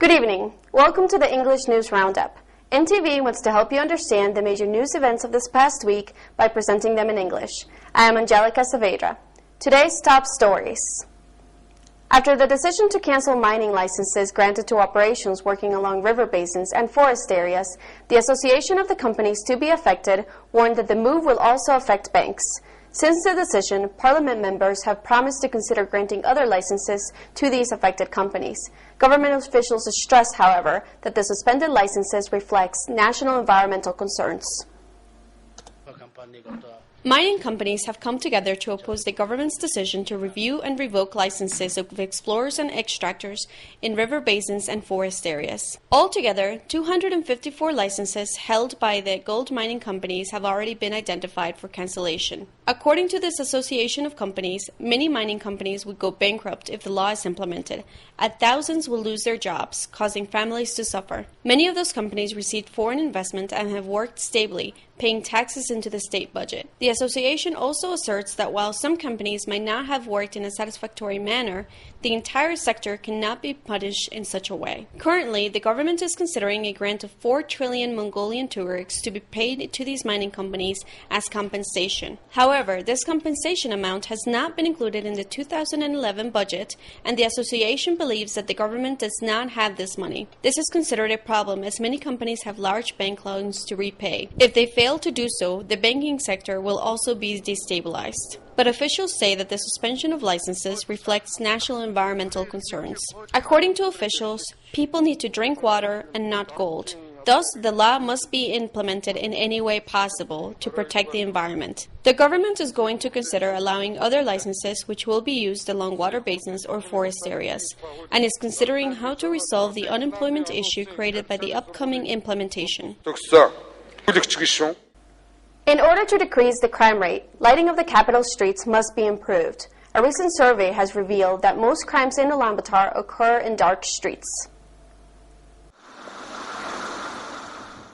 Good evening. Welcome to the English News Roundup. NTV wants to help you understand the major news events of this past week by presenting them in English. I am Angelica Saavedra. Today's top stories. After the decision to cancel mining licenses granted to operations working along river basins and forest areas, the Association of the Companies to be Affected warned that the move will also affect banks. Since the decision, Parliament members have promised to consider granting other licenses to these affected companies. Government officials stress, however, that the suspended licenses reflects national environmental concerns. Mining companies have come together to oppose the government's decision to review and revoke licenses of explorers and extractors in river basins and forest areas. Altogether, 254 licenses held by the gold mining companies have already been identified for cancellation. According to this Association of Companies, many mining companies would go bankrupt if the law is implemented, and thousands will lose their jobs, causing families to suffer. Many of those companies received foreign investment and have worked stably, paying taxes into the state budget. The association also asserts that while some companies might not have worked in a satisfactory manner, the entire sector cannot be punished in such a way. Currently, the government is considering a grant of 4 trillion Mongolian tugarks to be paid to these mining companies as compensation. However, this compensation amount has not been included in the 2011 budget, and the association believes that the government does not have this money. This is considered a problem as many companies have large bank loans to repay. If they fail to do so, the banking sector will also be destabilized. But officials say that the suspension of licenses reflects national environmental concerns. According to officials, people need to drink water and not gold. Thus, the law must be implemented in any way possible to protect the environment. The government is going to consider allowing other licenses which will be used along water basins or forest areas, and is considering how to resolve the unemployment issue created by the upcoming implementation. In order to decrease the crime rate, lighting of the capital streets must be improved. A recent survey has revealed that most crimes in Ulaanbaatar occur in dark streets.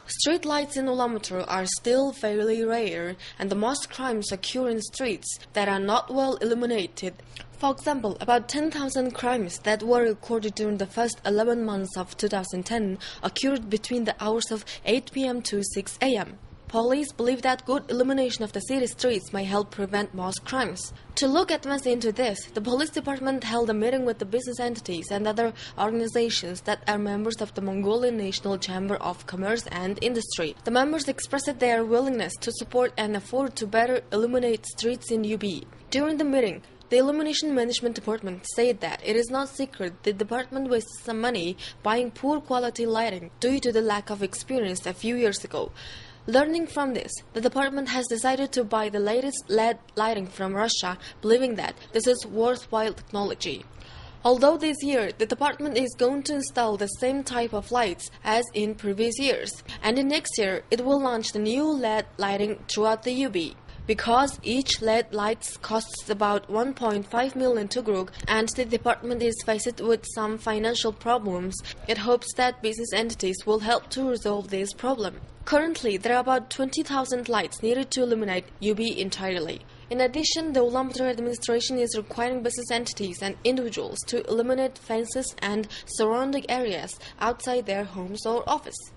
Street lights in Ulaanbaatar are still fairly rare, and the most crimes occur in streets that are not well illuminated. For example, about 10,000 crimes that were recorded during the first 11 months of 2010 occurred between the hours of 8 p.m. to 6 a.m. Police believe that good illumination of the city streets may help prevent most crimes. To look advanced into this, the police department held a meeting with the business entities and other organizations that are members of the Mongolian National Chamber of Commerce and Industry. The members expressed their willingness to support and afford to better illuminate streets in UB. During the meeting, the Illumination Management Department said that it is not secret the department wasted some money buying poor quality lighting due to the lack of experience a few years ago. Learning from this, the department has decided to buy the latest LED lighting from Russia, believing that this is worthwhile technology. Although this year, the department is going to install the same type of lights as in previous years, and in next year, it will launch the new LED lighting throughout the UB. Because each LED light costs about 1.5 million tugruk and the department is faced with some financial problems, it hopes that business entities will help to resolve this problem. Currently, there are about 20,000 lights needed to illuminate UB entirely. In addition, the Ulaanbaatar administration is requiring business entities and individuals to illuminate fences and surrounding areas outside their homes or office.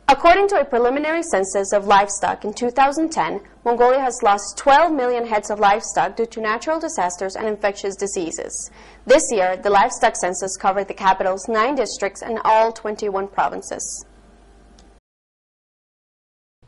According to a preliminary census of livestock in 2010, Mongolia has lost 12 million heads of livestock due to natural disasters and infectious diseases. This year, the livestock census covered the capital's 9 districts and all 21 provinces.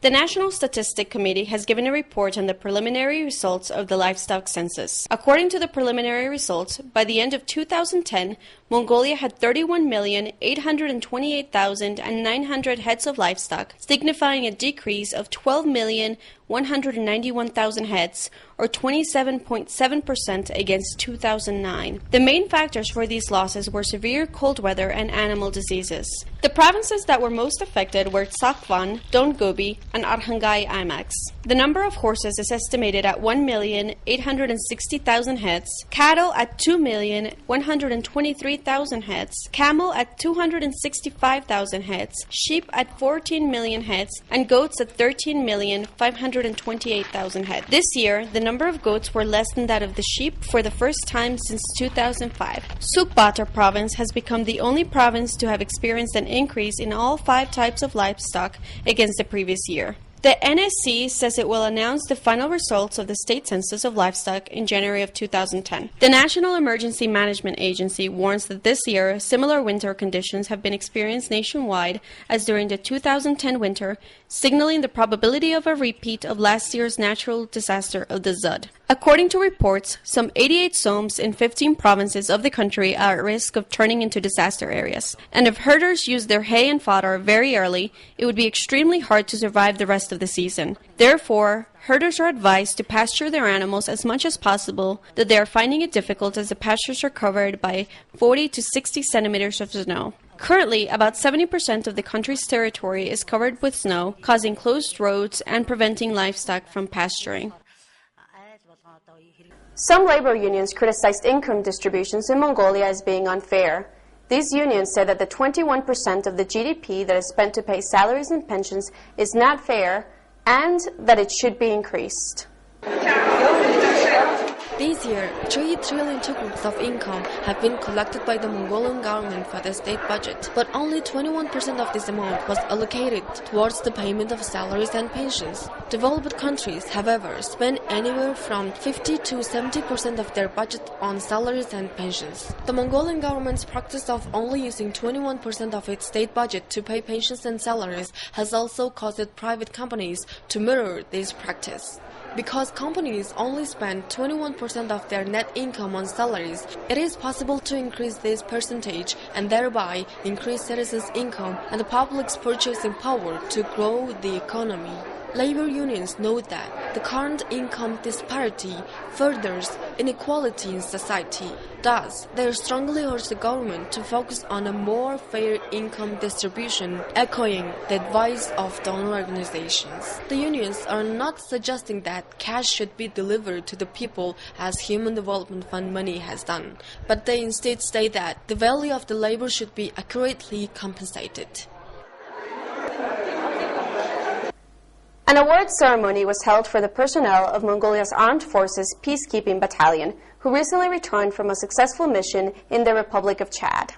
The National Statistic Committee has given a report on the preliminary results of the livestock census. According to the preliminary results, by the end of 2010, Mongolia had 31,828,900 heads of livestock, signifying a decrease of 12,191,000 heads, or 27.7% against 2009. The main factors for these losses were severe cold weather and animal diseases. The provinces that were most affected were Sakvan, Donggobi, and Arhangay Imax. The number of horses is estimated at 1,860,000 heads, cattle at 2,123,000 heads, camel at 265,000 heads, sheep at 14 million heads, and goats at 13,528,000 heads. This year, the number number of goats were less than that of the sheep for the first time since 2005. Sukbatra province has become the only province to have experienced an increase in all 5 types of livestock against the previous year. The NSC says it will announce the final results of the state census of livestock in January of 2010. The National Emergency Management Agency warns that this year, similar winter conditions have been experienced nationwide as during the 2010 winter, signaling the probability of a repeat of last year's natural disaster of the Zud. According to reports, some 88 zones in 15 provinces of the country are at risk of turning into disaster areas. And if herders use their hay and fodder very early, it would be extremely hard to survive the rest of the season. Therefore, herders are advised to pasture their animals as much as possible, though they are finding it difficult as the pastures are covered by 40 to 60 centimeters of snow. Currently, about 70% of the country's territory is covered with snow, causing closed roads and preventing livestock from pasturing. Some labor unions criticized income distributions in Mongolia as being unfair. These unions said that the 21% of the GDP that is spent to pay salaries and pensions is not fair and that it should be increased. This year, 3 trillion tukrux of income have been collected by the Mongolian government for the state budget, but only 21% of this amount was allocated towards the payment of salaries and pensions. Developed countries, however, spend anywhere from 50 to 70% of their budget on salaries and pensions. The Mongolian government's practice of only using 21% of its state budget to pay pensions and salaries has also caused private companies to mirror this practice. Because companies only spend 21% of their net income on salaries, it is possible to increase this percentage and thereby increase citizens' income and the public's purchasing power to grow the economy. Labor unions note that the current income disparity furthers inequality in society. Thus, they strongly urge the government to focus on a more fair income distribution, echoing the advice of donor organizations. The unions are not suggesting that cash should be delivered to the people as Human Development Fund money has done, but they instead state that the value of the labor should be accurately compensated. An award ceremony was held for the personnel of Mongolia's Armed Forces Peacekeeping Battalion, who recently returned from a successful mission in the Republic of Chad.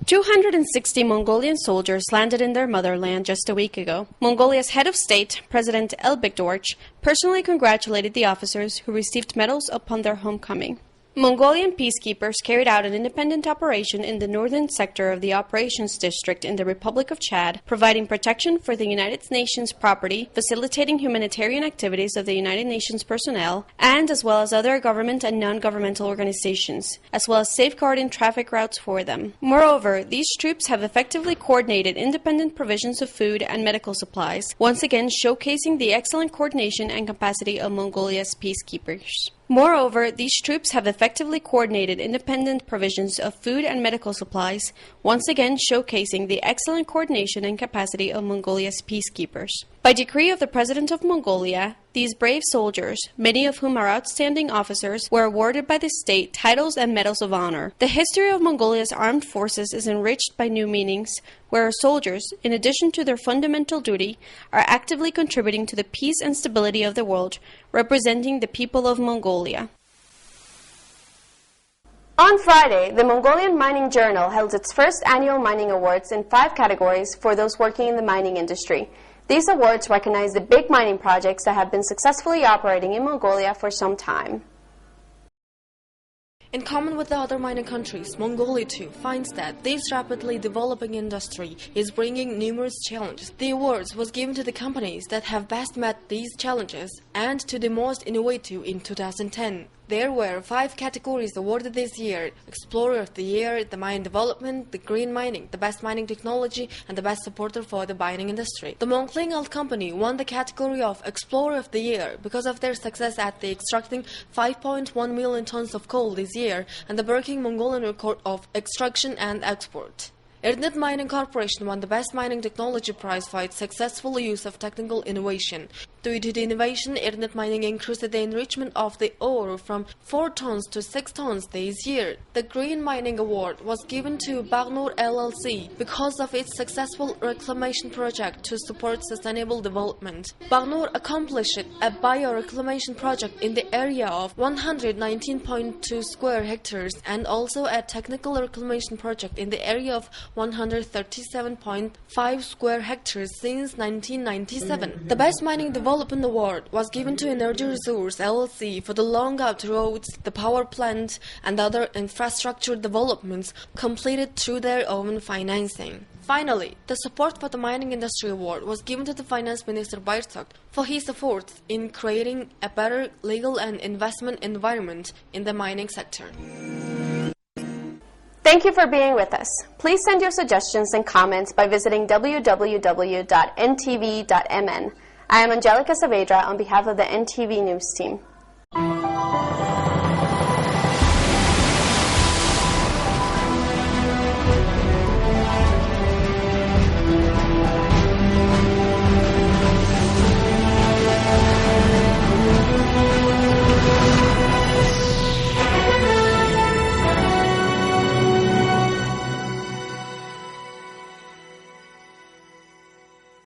260 Mongolian soldiers landed in their motherland just a week ago. Mongolia's head of state, President Elbegdorj, personally congratulated the officers who received medals upon their homecoming. Mongolian peacekeepers carried out an independent operation in the northern sector of the Operations District in the Republic of Chad, providing protection for the United Nations property, facilitating humanitarian activities of the United Nations personnel, and as well as other government and non-governmental organizations, as well as safeguarding traffic routes for them. Moreover, these troops have effectively coordinated independent provisions of food and medical supplies, once again showcasing the excellent coordination and capacity of Mongolia's peacekeepers. Moreover, these troops have effectively coordinated independent provisions of food and medical supplies, once again showcasing the excellent coordination and capacity of Mongolia's peacekeepers. By decree of the President of Mongolia, these brave soldiers, many of whom are outstanding officers, were awarded by the state titles and medals of honor. The history of Mongolia's armed forces is enriched by new meanings, where our soldiers, in addition to their fundamental duty, are actively contributing to the peace and stability of the world, representing the people of Mongolia. On Friday, the Mongolian Mining Journal held its first annual mining awards in 5 categories for those working in the mining industry. These awards recognize the big mining projects that have been successfully operating in Mongolia for some time. In common with the other mining countries, Mongolia too finds that this rapidly developing industry is bringing numerous challenges. The awards was given to the companies that have best met these challenges and to the most innovative in 2010. There were 5 categories awarded this year: Explorer of the Year, the Mine Development, the Green Mining, the Best Mining Technology, and the Best Supporter for the Mining Industry. The Mongkling Company won the category of Explorer of the Year because of their success at the extracting 5.1 million tons of coal this year and the breaking Mongolian record of extraction and export. Erdnet Mining Corporation won the Best Mining Technology Prize for its successful use of technical innovation. Due to the innovation, internet mining increased the enrichment of the ore from 4 tons to 6 tons this year. The Green Mining Award was given to Bagnor LLC because of its successful reclamation project to support sustainable development. Bagnor accomplished a bioreclamation project in the area of 119.2 square hectares and also a technical reclamation project in the area of 137.5 square hectares since 1997. The Best Mining Development Award was given to Energy Resource LLC for the long-out roads, the power plant, and other infrastructure developments completed through their own financing. Finally, the Support for the Mining Industry Award was given to the Finance Minister Bayrak for his efforts in creating a better legal and investment environment in the mining sector. Thank you for being with us. Please send your suggestions and comments by visiting www.ntv.mn. I am Angelica Saavedra on behalf of the NTV News team.